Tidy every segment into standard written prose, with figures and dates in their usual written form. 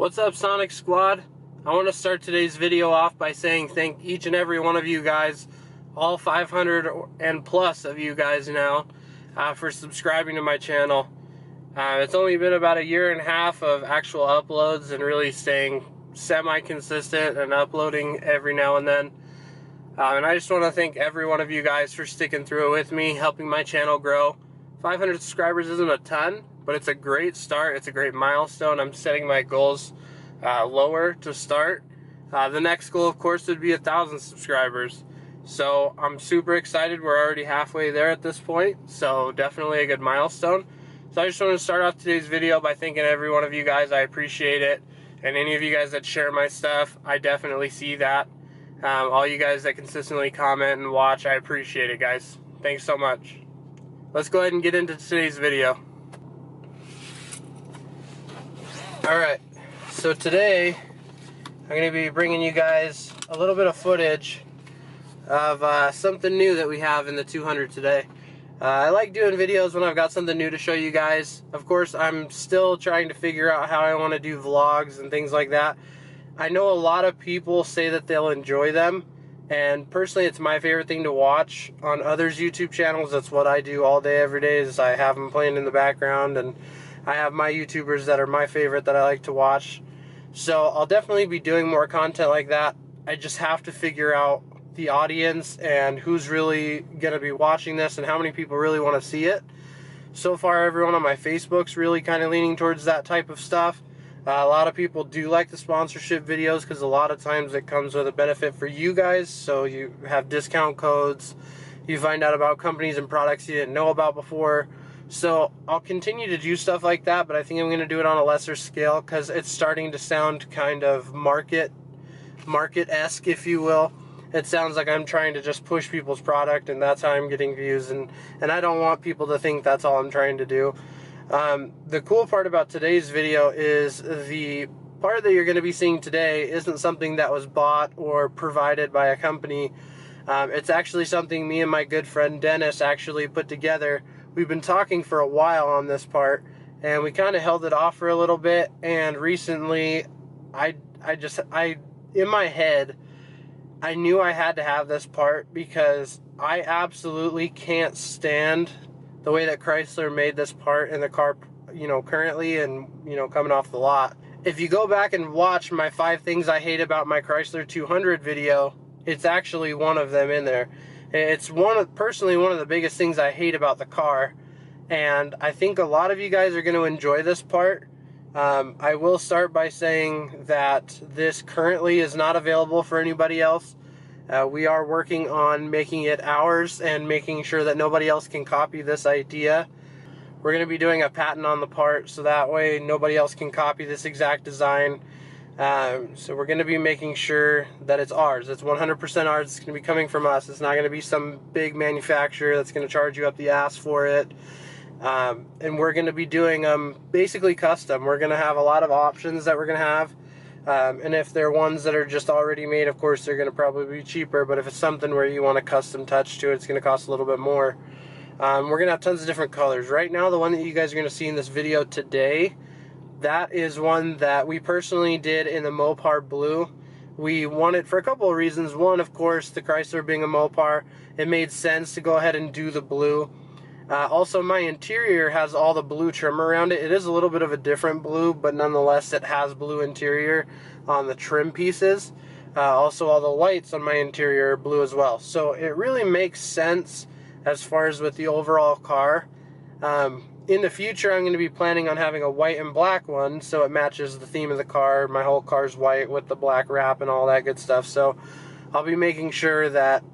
What's up, Sonic Squad? I want to start today's video off by saying thank each and every one of you guys, all 500 and plus of you guys now, for subscribing to my channel. It's only been about a year and a half of actual uploads and really staying semi-consistent and uploading every now and then. And I just want to thank every one of you guys for sticking through it with me, helping my channel grow. 500 subscribers isn't a ton, but it's a great start. It's a great milestone. I'm setting my goals lower to start. The next goal, of course, would be 1,000 subscribers. So I'm super excited. We're already halfway there at this point, so definitely a good milestone. So I just want to start off today's video by thanking every one of you guys. I appreciate it. And any of you guys that share my stuff, I definitely see that. All you guys that consistently comment and watch, I appreciate it, guys. Thanks so much. Let's go ahead and get into today's video. Alright, so today I'm going to be bringing you guys a little bit of footage of something new that we have in the 200 today. I like doing videos when I've got something new to show you guys. Of course, I'm still trying to figure out how I want to do vlogs and things like that. I know a lot of people say that they'll enjoy them, and personally it's my favorite thing to watch on others' YouTube channels. That's what I do all day, every day, is I have them playing in the background, and I have my YouTubers that are my favorite that I like to watch. So I'll definitely be doing more content like that. I just have to figure out the audience and who's really going to be watching this and how many people really want to see it. So far, everyone on my Facebook's really kind of leaning towards that type of stuff. A lot of people do like the sponsorship videos because a lot of times it comes with a benefit for you guys. So you have discount codes, you find out about companies and products you didn't know about before. So I'll continue to do stuff like that, but I think I'm going to do it on a lesser scale because it's starting to sound kind of market-esque, if you will. It sounds like I'm trying to just push people's product and that's how I'm getting views, and I don't want people to think that's all I'm trying to do. The cool part about today's video is the part that you're going to be seeing today isn't something that was bought or provided by a company. It's actually something me and my good friend Dennis actually put together. We've been talking for a while on this part, and we kind of held it off for a little bit, and recently in my head I knew I had to have this part because I absolutely can't stand the way that Chrysler made this part in the car, currently and, coming off the lot. If you go back and watch my 5 things I hate about my Chrysler 200 video, it's actually one of them in there. It's personally one of the biggest things I hate about the car, and I think a lot of you guys are going to enjoy this part. I will start by saying that this currently is not available for anybody else. We are working on making it ours and making sure that nobody else can copy this idea. We're going to be doing a patent on the part so that way nobody else can copy this exact design. So we're going to be making sure that it's ours. It's 100% ours. It's going to be coming from us. It's not going to be some big manufacturer that's going to charge you up the ass for it. And we're going to be doing them basically custom. We're going to have a lot of options that we're going to have. And if they're ones that are just already made, of course, they're going to probably be cheaper. But if it's something where you want a custom touch to it, it's going to cost a little bit more. We're going to have tons of different colors. Right now, the one that you guys are going to see in this video today, that is one that we personally did in the Mopar blue. We wanted for a couple of reasons. One, of course, the Chrysler being a Mopar, it made sense to go ahead and do the blue. Also, my interior has all the blue trim around it. It is a little bit of a different blue, but nonetheless, it has blue interior on the trim pieces. Also, all the lights on my interior are blue as well. So it really makes sense as far as with the overall car. In the future, I'm going to be planning on having a white and black one, so it matches the theme of the car. My whole car's white with the black wrap and all that good stuff. So I'll be making sure that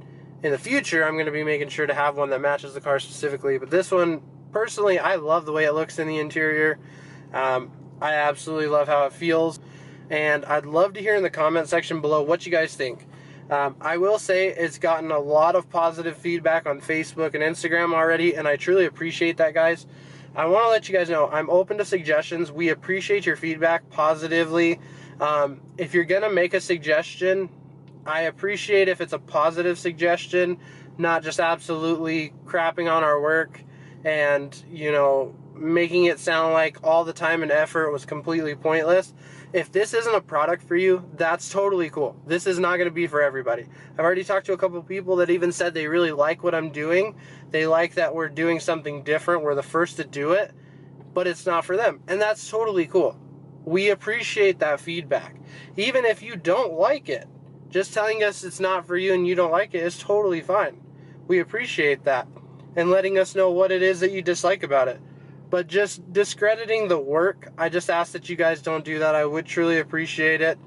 in the future, I'm going to be making sure to have one that matches the car specifically. But this one, personally, I love the way it looks in the interior. I absolutely love how it feels. And I'd love to hear in the comment section below what you guys think. I will say it's gotten a lot of positive feedback on Facebook and Instagram already, and I truly appreciate that, guys. I want to let you guys know I'm open to suggestions. We appreciate your feedback positively. If you're going to make a suggestion, I appreciate if it's a positive suggestion, not just absolutely crapping on our work and, making it sound like all the time and effort was completely pointless. If this isn't a product for you, that's totally cool. This is not going to be for everybody. I've already talked to a couple people that even said they really like what I'm doing. They like that we're doing something different. We're the first to do it, but it's not for them. And that's totally cool. We appreciate that feedback. Even if you don't like it, just telling us it's not for you and you don't like it is totally fine. We appreciate that. And letting us know what it is that you dislike about it. But just discrediting the work, I just ask that you guys don't do that. I would truly appreciate it.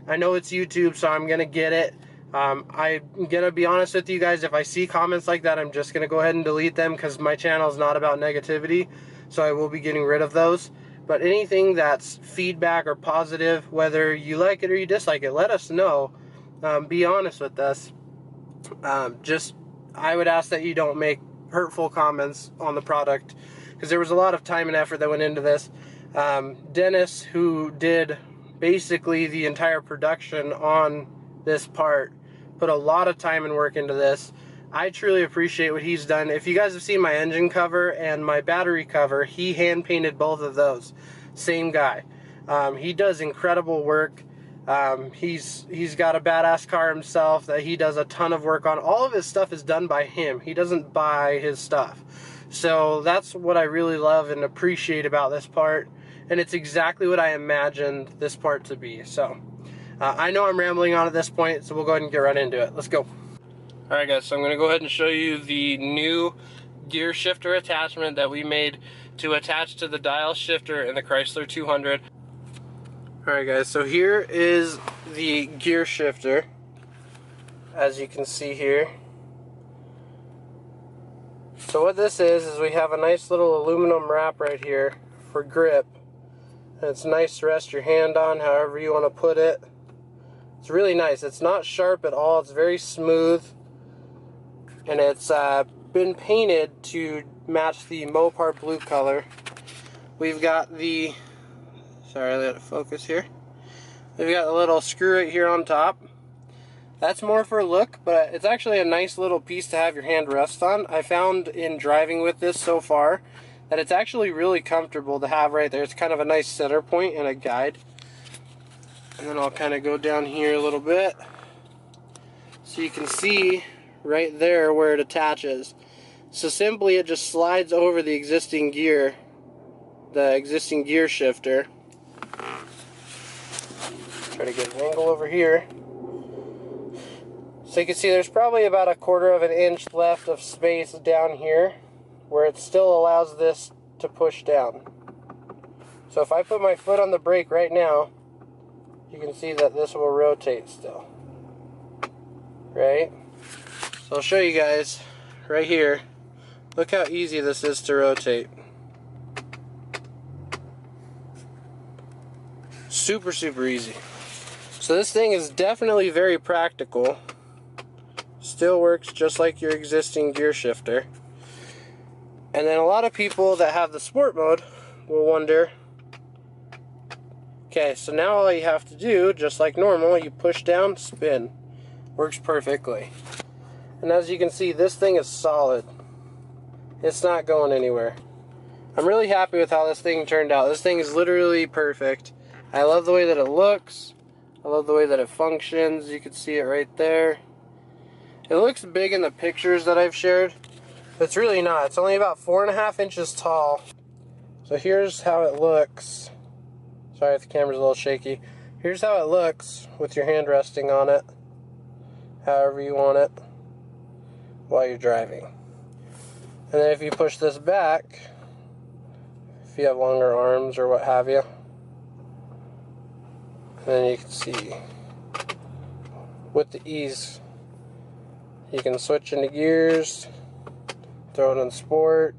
I know it's YouTube, so I'm going to get it. I'm going to be honest with you guys. If I see comments like that, I'm just going to go ahead and delete them because my channel is not about negativity. So I will be getting rid of those. But anything that's feedback or positive, whether you like it or you dislike it, let us know. Be honest with us. I would ask that you don't make hurtful comments on the product, because there was a lot of time and effort that went into this. Dennis, who did basically the entire production on this part, put a lot of time and work into this. I truly appreciate what he's done. If you guys have seen my engine cover and my battery cover, he hand painted both of those. Same guy. He does incredible work. He's got a badass car himself that he does a ton of work on. All of his stuff is done by him. He doesn't buy his stuff. So that's what I really love and appreciate about this part. And it's exactly what I imagined this part to be. So I know I'm rambling on at this point, so we'll go ahead and get right into it. Let's go. Alright guys, so I'm going to go ahead and show you the new gear shifter attachment that we made to attach to the dial shifter in the Chrysler 200. Alright guys, so here is the gear shifter, as you can see here. So what this is we have a nice little aluminum wrap right here for grip. And it's nice to rest your hand on however you want to put it. It's really nice. It's not sharp at all. It's very smooth. And it's been painted to match the Mopar blue color. We've got the... Sorry, let it focus here. We've got a little screw right here on top. That's more for look, but it's actually a nice little piece to have your hand rest on. I found in driving with this so far that it's actually really comfortable to have right there. It's kind of a nice center point and a guide. And then I'll kind of go down here a little bit so you can see right there where it attaches. So simply it just slides over the existing gear shifter. Try to get an angle over here. So you can see there's probably about 1/4 of an inch left of space down here where it still allows this to push down. So if I put my foot on the brake right now, you can see that this will rotate still. Right? So I'll show you guys right here. Look how easy this is to rotate. Super, super easy. So this thing is definitely very practical. Still works just like your existing gear shifter. And then a lot of people that have the sport mode will wonder, okay, so now all you have to do, just like normal, you push down, spin. Works perfectly. And as you can see, this thing is solid. It's not going anywhere. I'm really happy with how this thing turned out. This thing is literally perfect. I love the way that it looks. I love the way that it functions. You can see it right there. It looks big in the pictures that I've shared. But it's really not. It's only about 4.5 inches tall. So here's how it looks. Sorry if the camera's a little shaky. Here's how it looks with your hand resting on it. However you want it while you're driving. And then if you push this back, if you have longer arms or what have you, then you can see with the ease you can switch into gears, throw it in sport.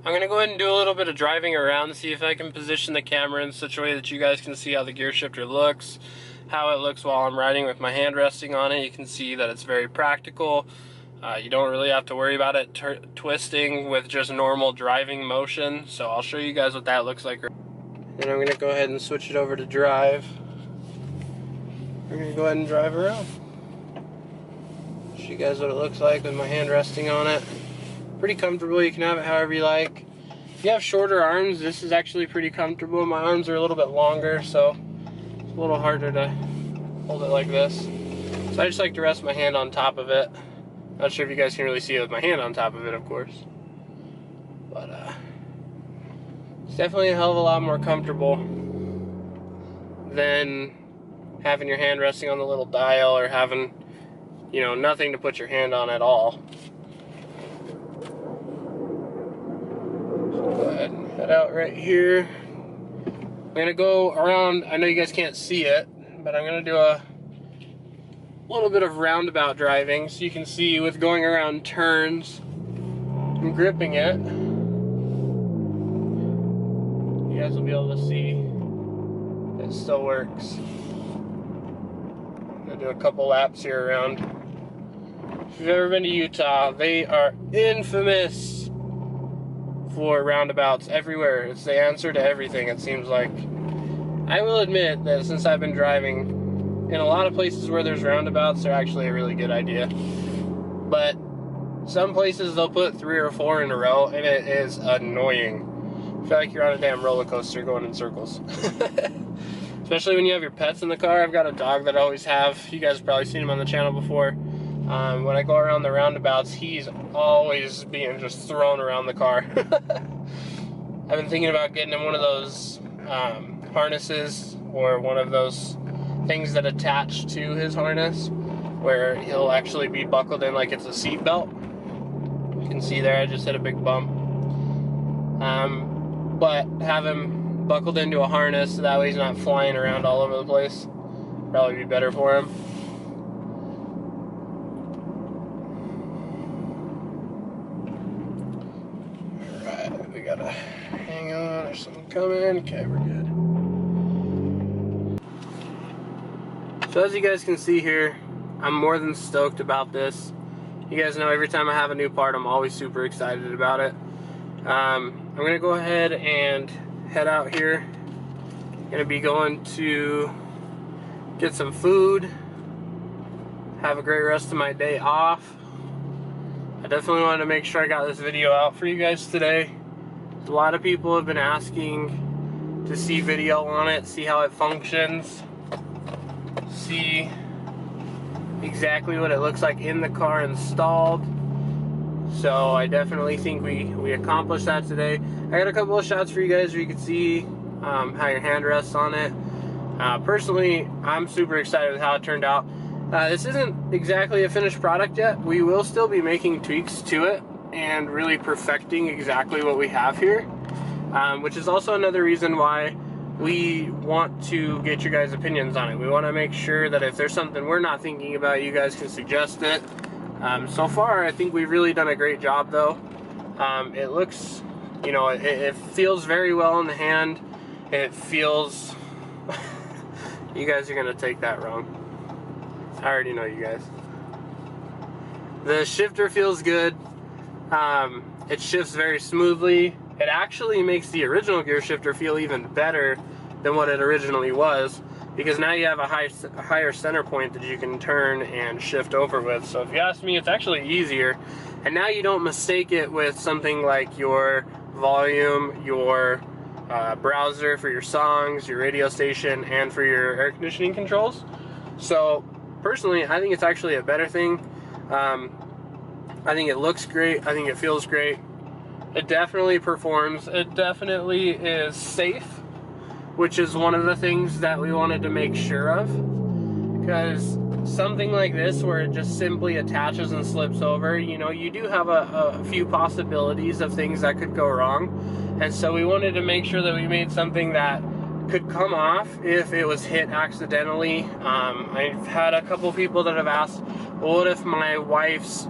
I'm going to go ahead and do a little bit of driving around, see if I can position the camera in such a way that you guys can see how the gear shifter looks, how it looks while I'm riding with my hand resting on it. You can see that it's very practical. You don't really have to worry about it twisting with just normal driving motion. So I'll show you guys what that looks like. And I'm going to go ahead and switch it over to drive. We're going to go ahead and drive around. Show you guys what it looks like with my hand resting on it. Pretty comfortable. You can have it however you like. If you have shorter arms, this is actually pretty comfortable. My arms are a little bit longer, so it's a little harder to hold it like this. So I just like to rest my hand on top of it. Not sure if you guys can really see it with my hand on top of it, of course. But it's definitely a hell of a lot more comfortable than having your hand resting on the little dial or having, you know, nothing to put your hand on at all. So go ahead and head out right here. I'm gonna go around. I know you guys can't see it, but I'm gonna do a little bit of roundabout driving so you can see with going around turns and gripping it, you guys will be able to see it still works. I'm gonna do a couple laps here around. If you've ever been to Utah, they are infamous for roundabouts everywhere. It's the answer to everything, it seems like. I will admit that since I've been driving, in a lot of places where there's roundabouts, they're actually a really good idea. But some places they'll put 3 or 4 in a row, and it is annoying. I feel like you're on a damn roller coaster going in circles. Especially when you have your pets in the car. I've got a dog that I always have. You guys have probably seen him on the channel before. When I go around the roundabouts, he's always being just thrown around the car. I've been thinking about getting him one of those harnesses, or one of those things that attach to his harness where he'll actually be buckled in like it's a seat belt. You can see there I just hit a big bump. But have him buckled into a harness so that way he's not flying around all over the place. Probably be better for him. Alright, we gotta hang on, there's something coming. Okay, we're good. So as you guys can see here, I'm more than stoked about this. You guys know every time I have a new part, I'm always super excited about it. I'm going to go ahead and head out here. I'm going to be going to get some food, have a great rest of my day off. I definitely wanted to make sure I got this video out for you guys today. A lot of people have been asking to see video on it, see how it functions, see exactly what it looks like in the car installed. So I definitely think we accomplished that today. I got a couple of shots for you guys where you can see how your hand rests on it. Personally, I'm super excited with how it turned out. This isn't exactly a finished product yet. We will still be making tweaks to it and really perfecting exactly what we have here, which is also another reason why we want to get your guys' opinions on it. We want to make sure that if there's something we're not thinking about, you guys can suggest it. So far, I think we've really done a great job, though. It looks, you know, it feels very well in the hand. It feels... You guys are going to take that wrong. I already know you guys. The shifter feels good. It shifts very smoothly. It actually makes the original gear shifter feel even better than what it originally was, because now you have a higher center point that you can turn and shift over with. So if you ask me, it's actually easier. And now you don't mistake it with something like your volume, your browser for your songs, your radio station, and for your air conditioning controls. So personally, I think it's actually a better thing. I think it looks great. I think it feels great. It definitely performs. It definitely is safe, which is one of the things that we wanted to make sure of. Because something like this, where it just simply attaches and slips over, you know, you do have a few possibilities of things that could go wrong. And so we wanted to make sure that we made something that could come off if it was hit accidentally. I've had a couple people that have asked, well, what if my wife's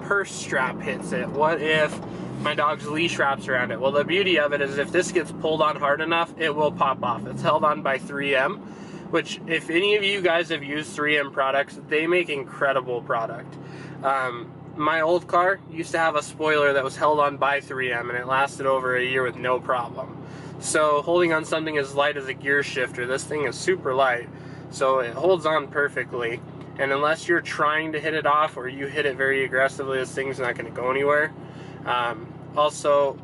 purse strap hits it? What if my dog's leash wraps around it? Well, the beauty of it is if this gets pulled on hard enough, it will pop off. It's held on by 3M, which if any of you guys have used 3M products, they make incredible product. My old car used to have a spoiler that was held on by 3M, and it lasted over a year with no problem. So holding on something as light as a gear shifter, this thing is super light, so it holds on perfectly. And unless you're trying to hit it off or you hit it very aggressively, this thing's not going to go anywhere. Also,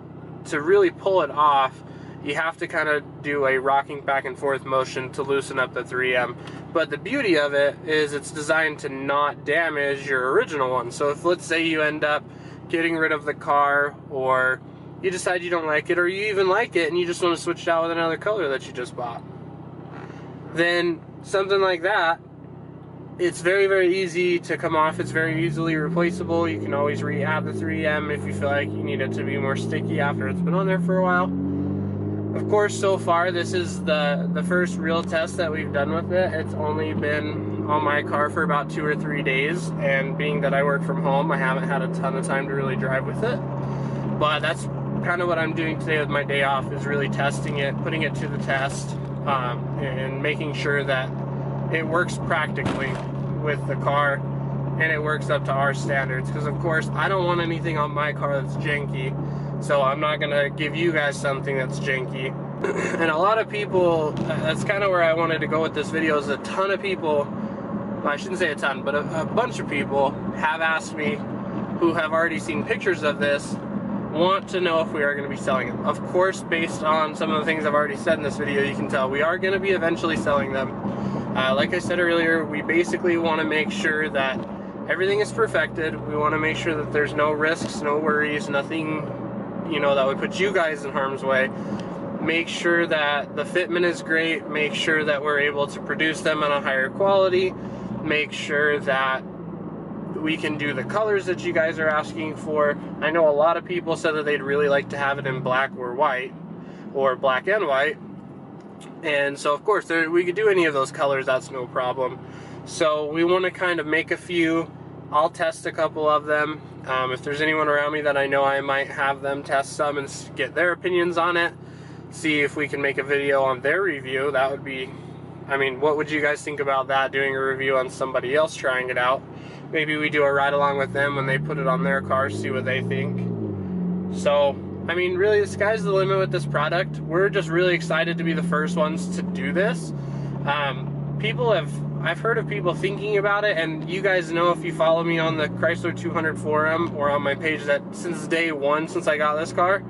to really pull it off, you have to kind of do a rocking back and forth motion to loosen up the 3M. But the beauty of it is it's designed to not damage your original one. So if, let's say, you end up getting rid of the car, or you decide you don't like it, or you even like it and you just want to switch it out with another color that you just bought, then something like that, it's very, very easy to come off. It's very easily replaceable. You can always rehab the 3M if you feel like you need it to be more sticky after it's been on there for a while. Of course, so far, this is the first real test that we've done with it. It's only been on my car for about 2 or 3 days, and being that I work from home, I haven't had a ton of time to really drive with it. But that's kind of what I'm doing today with my day off, is really testing it, putting it to the test, and making sure that it works practically with the car and it works up to our standards. Because of course, I don't want anything on my car that's janky, so I'm not gonna give you guys something that's janky. And a lot of people, that's kind of where I wanted to go with this video, is a ton of people, well, I shouldn't say a ton, but a bunch of people have asked me, who have already seen pictures of this, want to know if we are going to be selling them. Of course, based on some of the things I've already said in this video, you can tell we are going to be eventually selling them. Like I said earlier, we basically want to make sure that everything is perfected. We want to make sure that there's no risks, no worries, nothing, you know, that would put you guys in harm's way. Make sure that the fitment is great. Make sure that we're able to produce them on a higher quality. Make sure that we can do the colors that you guys are asking for. I know a lot of people said that they'd really like to have it in black or white, or black and white. And so of course we could do any of those colors, that's no problem. So we want to kind of make a few. I'll test a couple of them. If there's anyone around me that I know, I might have them test some and get their opinions on it. See if we can make a video on their review. That would be, I mean, what would you guys think about that, doing a review on somebody else trying it out? Maybe we do a ride along with them when they put it on their car, see what they think. So, I mean, really, the sky's the limit with this product. We're just really excited to be the first ones to do this. I've heard of people thinking about it, and you guys know, if you follow me on the Chrysler 200 forum or on my page, that since day one, since I got this car,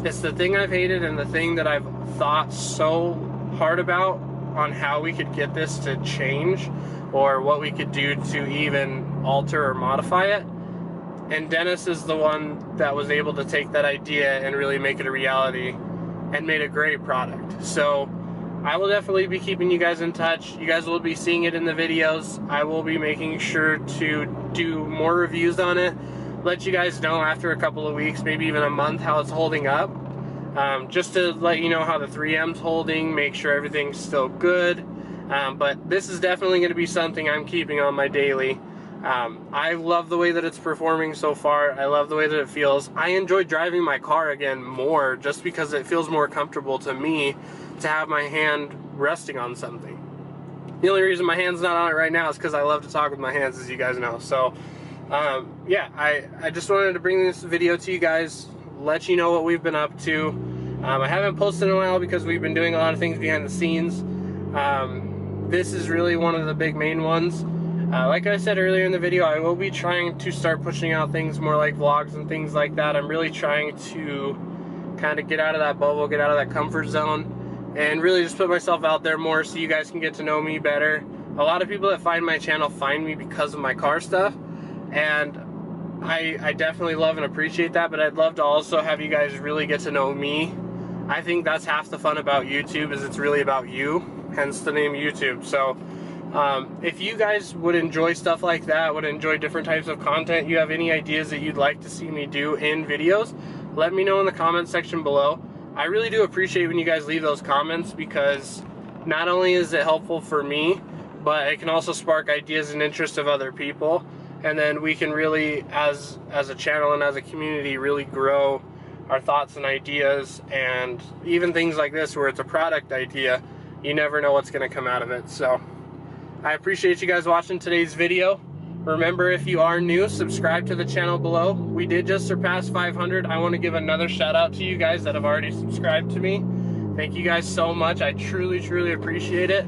it's the thing I've hated and the thing that I've thought so hard about on how we could get this to change, or what we could do to even alter or modify it. And Dennis is the one that was able to take that idea and really make it a reality and made a great product. So I will definitely be keeping you guys in touch. You guys will be seeing it in the videos. I will be making sure to do more reviews on it, let you guys know after a couple of weeks, maybe even a month, how it's holding up. Just to let you know how the 3M's holding, make sure everything's still good. But this is definitely going to be something I'm keeping on my daily. I love the way that it's performing so far. I love the way that it feels. I enjoy driving my car again more, just because it feels more comfortable to me to have my hand resting on something. The only reason my hand's not on it right now is because I love to talk with my hands, as you guys know. So yeah, I just wanted to bring this video to you guys, let you know what we've been up to. I haven't posted in a while because we've been doing a lot of things behind the scenes. This is really one of the big main ones. Like I said earlier in the video, I will be trying to start pushing out things more like vlogs and things like that. I'm really trying to kind of get out of that bubble, get out of that comfort zone, and really just put myself out there more so you guys can get to know me better. A lot of people that find my channel find me because of my car stuff, and I definitely love and appreciate that, but I'd love to also have you guys really get to know me. I think that's half the fun about YouTube, is it's really about you, hence the name YouTube. So if you guys would enjoy stuff like that, would enjoy different types of content, you have any ideas that you'd like to see me do in videos, let me know in the comment section below. I really do appreciate when you guys leave those comments, because not only is it helpful for me, but it can also spark ideas and interest of other people, and then we can really, as a channel and as a community, really grow our thoughts and ideas. And even things like this, where it's a product idea, you never know what's going to come out of it. So I appreciate you guys watching today's video. Remember, if you are new, subscribe to the channel below. We did just surpass 500. I want to give another shout out to you guys that have already subscribed to me. Thank you guys so much. I truly, truly appreciate it.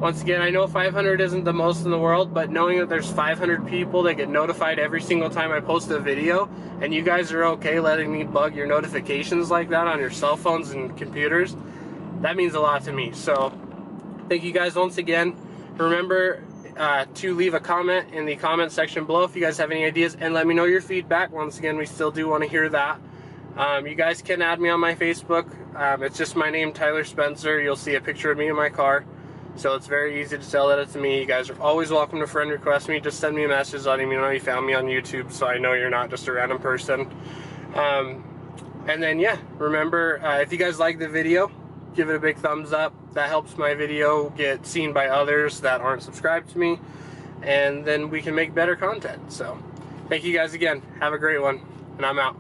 Once again, I know 500 isn't the most in the world, but knowing that there's 500 people that get notified every single time I post a video, and you guys are okay letting me bug your notifications like that on your cell phones and computers, that means a lot to me. So thank you guys once again. Remember to leave a comment in the comment section below if you guys have any ideas, and let me know your feedback. Once again, we still do want to hear that. You guys can add me on my Facebook. It's just my name, Tyler Spencer. You'll see a picture of me in my car. So it's very easy to tell that it's me. You guys are always welcome to friend request me. Just send me a message letting me know you found me on YouTube, so I know you're not just a random person. And then, yeah, remember, if you guys like the video, give it a big thumbs up. That helps my video get seen by others that aren't subscribed to me. And then we can make better content. So thank you guys again. Have a great one. And I'm out.